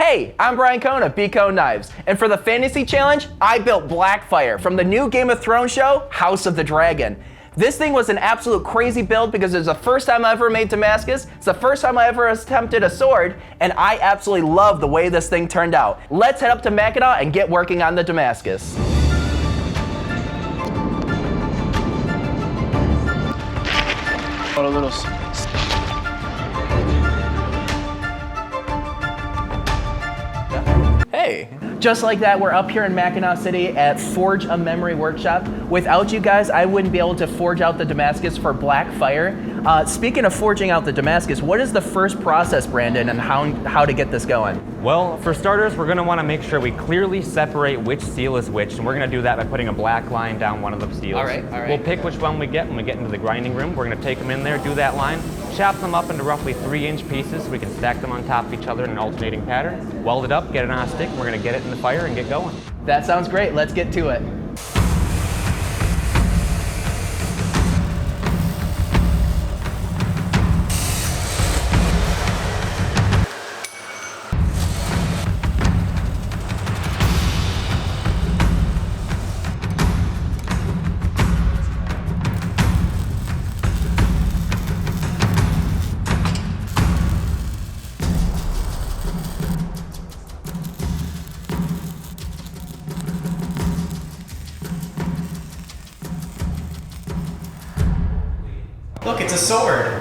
Hey, I'm Brian Kohn of Kohn Knives, and for the fantasy challenge, I built Fyre from the new Game of Thrones show, House of the Dragon. This thing was an absolute crazy build because it was the first time I ever made Damascus, it's the first time I ever attempted a sword, and I absolutely love the way this thing turned out. Let's head up to Mackinac and get working on the Damascus. What a little... Hey. Just like that, we're up here in Mackinac City at Forge a Memory Workshop. Without you guys, I wouldn't be able to forge out the Damascus for Fyre. Speaking of forging out the Damascus, what is the first process, Brandon, and how to get this going? Well, for starters, we're going to want to make sure we clearly separate which seal is which, and we're going to do that by putting a black line down one of the seals. All right. We'll pick which one we get when we get into the grinding room. We're going to take them in there, do that line, chop them up into roughly 3-inch pieces so we can stack them on top of each other in an alternating pattern, weld it up, get it on a stick, and we're going to get it in the fire and get going. That sounds great. Let's get to it. Look, it's a sword.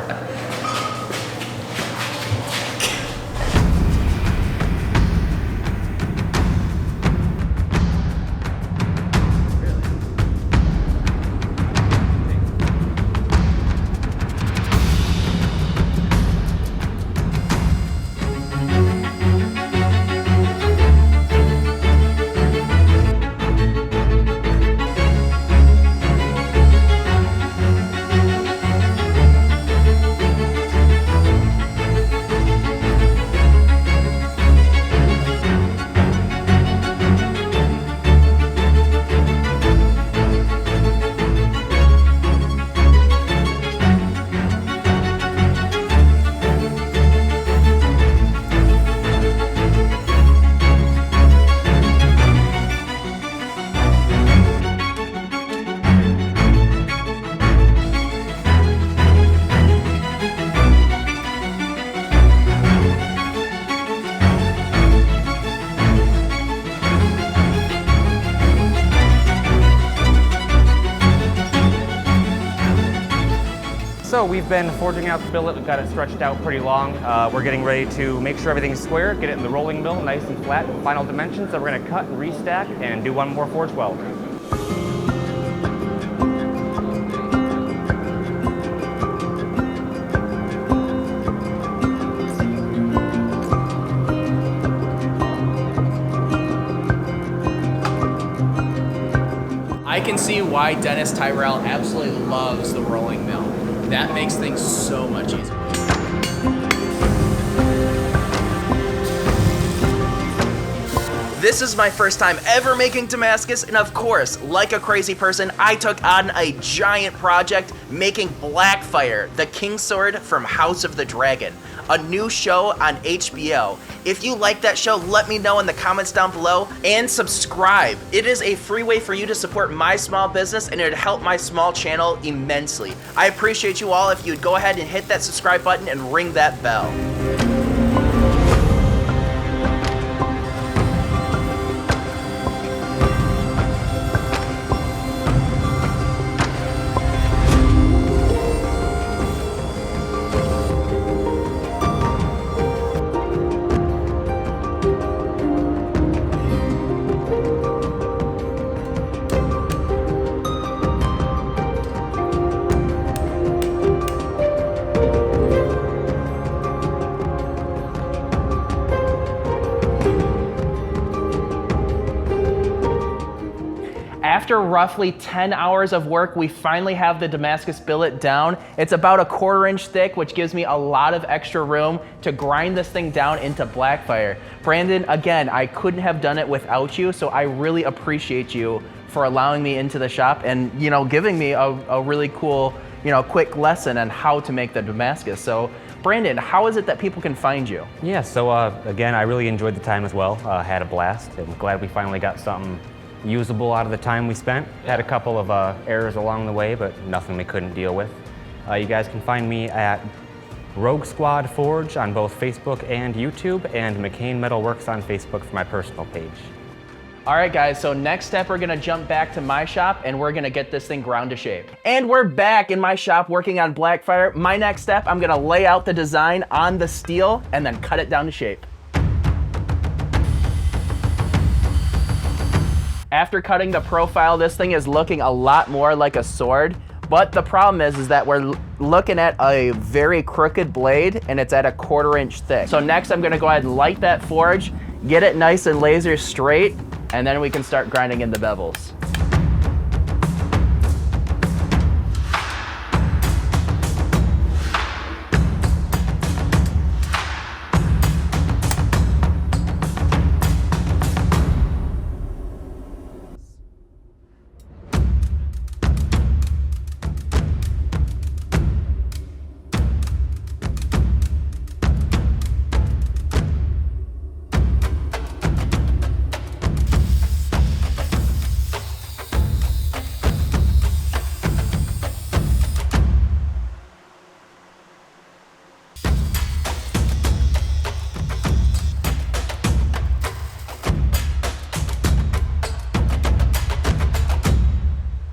So we've been forging out the billet, we've got it stretched out pretty long. We're getting ready to make sure everything's square, get it in the rolling mill, nice and flat, final dimensions. So we're going to cut and restack and do one more forge weld. I can see why Dennis Tyrell absolutely loves the rolling mill. That makes things so much easier. This is my first time ever making Damascus, and of course, like a crazy person, I took on a giant project making Fyre, the King Sword from House of the Dragon, a new show on HBO. If you like that show, let me know in the comments down below, and subscribe. It is a free way for you to support my small business, and it would help my small channel immensely. I appreciate you all if you'd go ahead and hit that subscribe button and ring that bell. After roughly 10 hours of work, we finally have the Damascus billet down. It's about a 1/4 inch thick, which gives me a lot of extra room to grind this thing down into Fyre. Brandon, again, I couldn't have done it without you, so I really appreciate you for allowing me into the shop and, giving me a really cool, quick lesson on how to make the Damascus. So Brandon, how is it that people can find you? Yeah, so again, I really enjoyed the time as well. Had a blast. I'm glad we finally got something usable out of the time we spent. Had a couple of errors along the way, but nothing we couldn't deal with. You guys can find me at Rogue Squad Forge on both Facebook and YouTube, and McCain Metalworks on Facebook for my personal page. All right, guys, so next step, we're gonna jump back to my shop and we're gonna get this thing ground to shape. And we're back in my shop working on Blackfire. My next step, I'm gonna lay out the design on the steel and then cut it down to shape. After cutting the profile, this thing is looking a lot more like a sword, but the problem is that we're looking at a very crooked blade and it's at a 1/4 inch thick. So next I'm gonna go ahead and light that forge, get it nice and laser straight, and then we can start grinding in the bevels.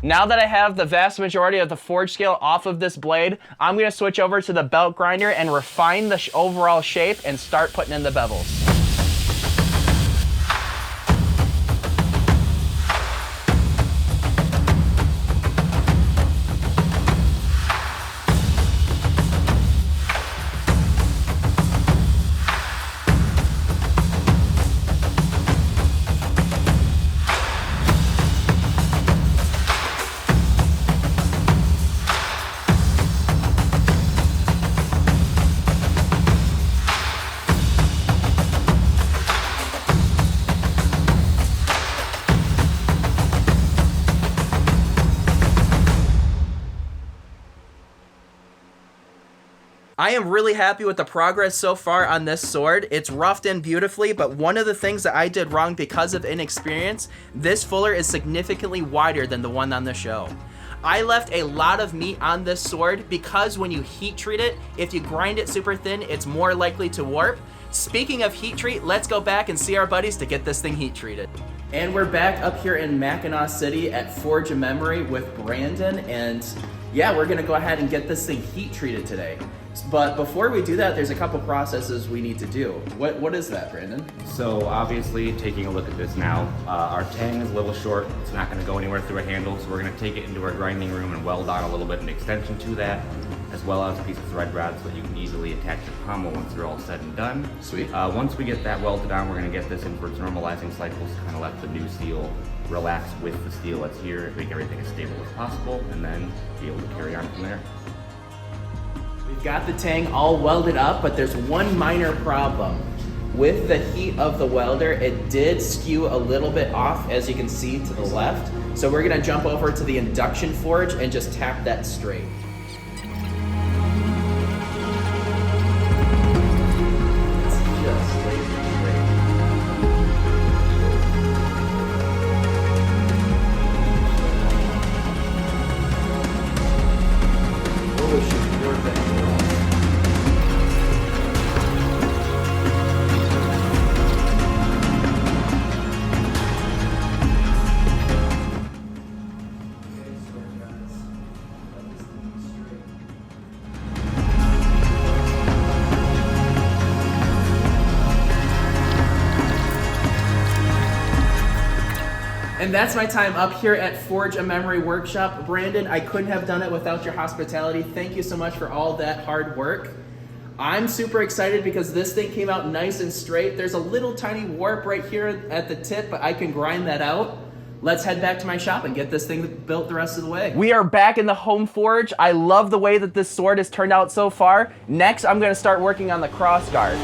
Now that I have the vast majority of the forge scale off of this blade, I'm gonna switch over to the belt grinder and refine the overall shape and start putting in the bevels. I am really happy with the progress so far on this sword. It's roughed in beautifully, but one of the things that I did wrong because of inexperience, this fuller is significantly wider than the one on the show. I left a lot of meat on this sword because when you heat treat it, if you grind it super thin, it's more likely to warp. Speaking of heat treat, let's go back and see our buddies to get this thing heat treated. And we're back up here in Mackinac City at Forge a Memory with Brandon, and yeah, we're gonna go ahead and get this thing heat treated today. But before we do that, there's a couple processes we need to do. What is that, Brandon? So obviously, taking a look at this now, our tang is a little short. It's not going to go anywhere through a handle, so we're going to take it into our grinding room and weld on a little bit of an extension to that, as well as a piece of thread rod so that you can easily attach your pommel once they're all said and done. Sweet. Once we get that welded on, we're going to get this in for its normalizing cycles to kind of let the new steel relax with the steel that's here, make everything as stable as possible, and then be able to carry on from there. We've got the tang all welded up, but there's one minor problem. With the heat of the welder, it did skew a little bit off, as you can see to the left. So we're gonna jump over to the induction forge and just tap that straight. It's just laser straight. Oh shoot, you're bending wrong. And that's my time up here at Forge a Memory Workshop. Brandon, I couldn't have done it without your hospitality. Thank you so much for all that hard work. I'm super excited because this thing came out nice and straight. There's a little tiny warp right here at the tip, but I can grind that out. Let's head back to my shop and get this thing built the rest of the way. We are back in the home forge. I love the way that this sword has turned out so far. Next, I'm gonna start working on the cross guard.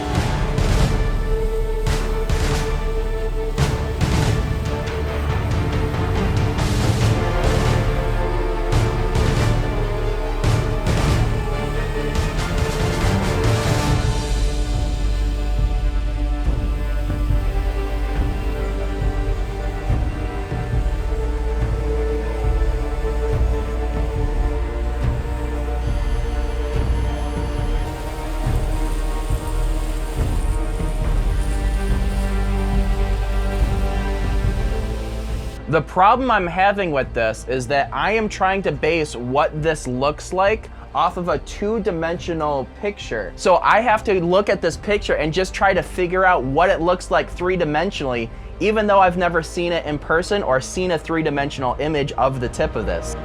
The problem I'm having with this is that I am trying to base what this looks like off of a two-dimensional picture. So I have to look at this picture and just try to figure out what it looks like three-dimensionally, even though I've never seen it in person or seen a three-dimensional image of the tip of this.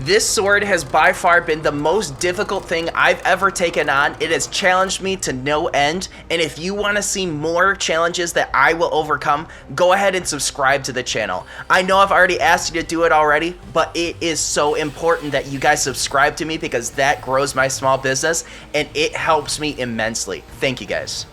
This sword has by far been the most difficult thing I've ever taken on. It has challenged me to no end, and if you want to see more challenges that I will overcome, go ahead and subscribe to the channel. I know I've already asked you to do it already, but it is so important that you guys subscribe to me because that grows my small business, and it helps me immensely. Thank you guys.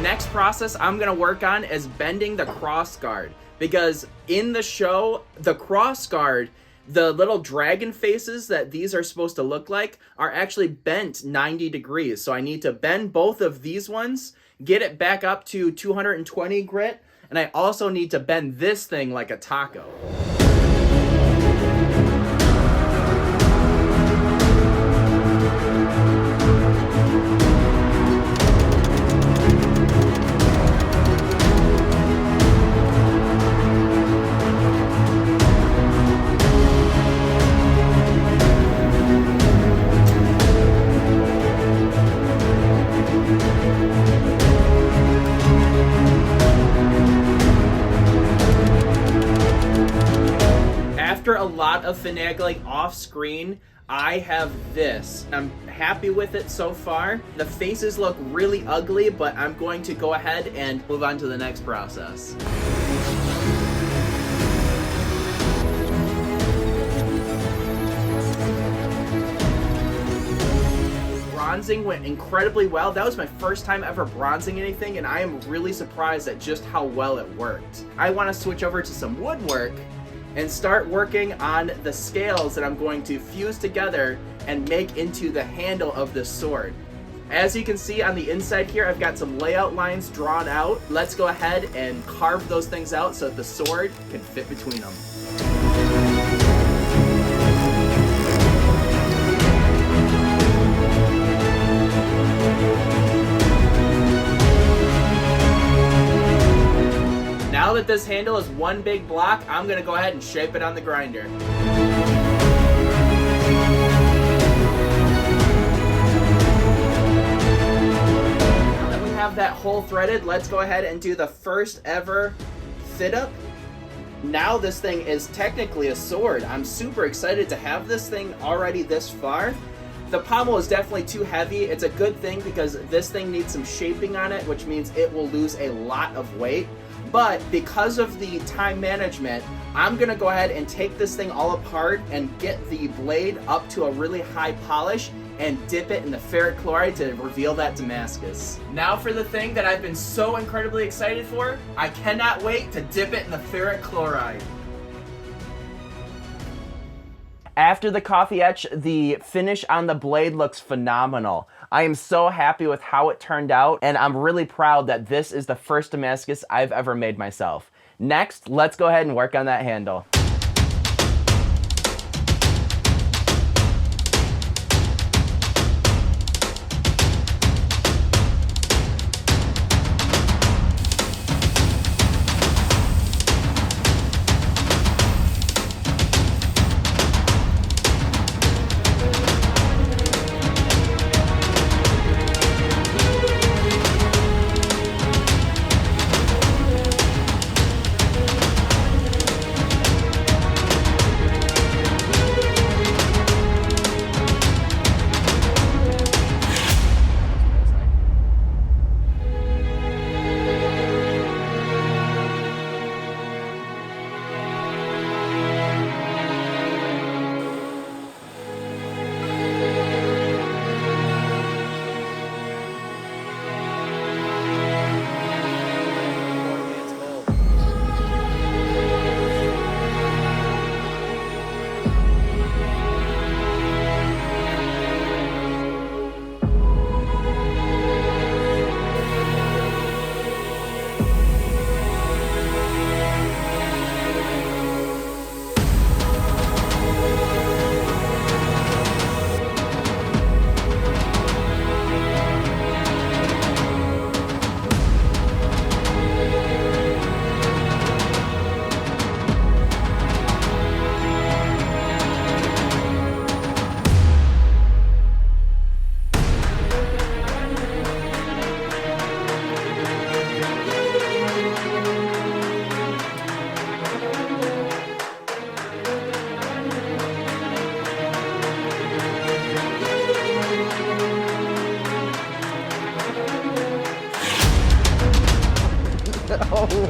Next process I'm gonna work on is bending the cross guard, because in the show, the cross guard, the little dragon faces that these are supposed to look like are actually bent 90 degrees. So I need to bend both of these ones, get it back up to 220 grit, and I also need to bend this thing like a taco. After a lot of finagling off screen, I have this. I'm happy with it so far. The faces look really ugly, but I'm going to go ahead and move on to the next process. Bronzing went incredibly well. That was my first time ever bronzing anything, and I am really surprised at just how well it worked. I want to switch over to some woodwork and start working on the scales that I'm going to fuse together and make into the handle of this sword. As you can see on the inside here, I've got some layout lines drawn out. Let's go ahead and carve those things out so that the sword can fit between them. Now that this handle is one big block, I'm gonna go ahead and shape it on the grinder. Now that we have that hole threaded, let's go ahead and do the first ever fit up. Now this thing is technically a sword. I'm super excited to have this thing already this far. The pommel is definitely too heavy. It's a good thing because this thing needs some shaping on it, which means it will lose a lot of weight. But because of the time management, I'm gonna go ahead and take this thing all apart and get the blade up to a really high polish and dip it in the ferric chloride to reveal that Damascus. Now for the thing that I've been so incredibly excited for, I cannot wait to dip it in the ferric chloride. After the coffee etch, the finish on the blade looks phenomenal. I am so happy with how it turned out, and I'm really proud that this is the first Damascus I've ever made myself. Next, let's go ahead and work on that handle.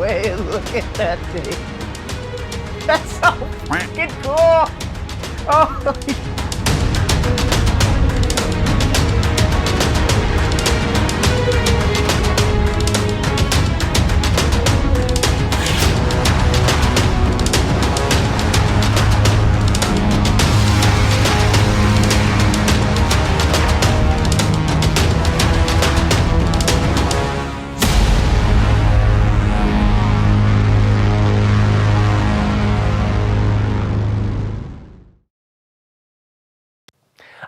way. Look at that thing. That's so freaking cool. Oh.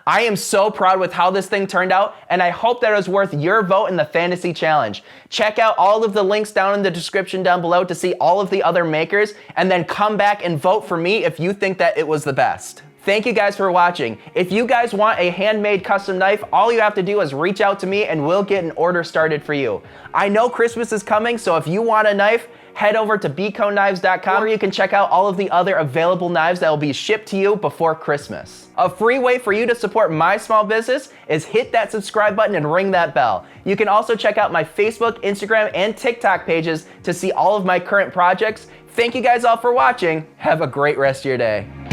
I am so proud with how this thing turned out, and I hope that it was worth your vote in the fantasy challenge. Check out all of the links down in the description down below to see all of the other makers, and then come back and vote for me if you think that it was the best. Thank you guys for watching. If you guys want a handmade custom knife, all you have to do is reach out to me and we'll get an order started for you. I know Christmas is coming, so if you want a knife, head over to bkohnknives.com, where you can check out all of the other available knives that will be shipped to you before Christmas. A free way for you to support my small business is hit that subscribe button and ring that bell. You can also check out my Facebook, Instagram, and TikTok pages to see all of my current projects. Thank you guys all for watching. Have a great rest of your day.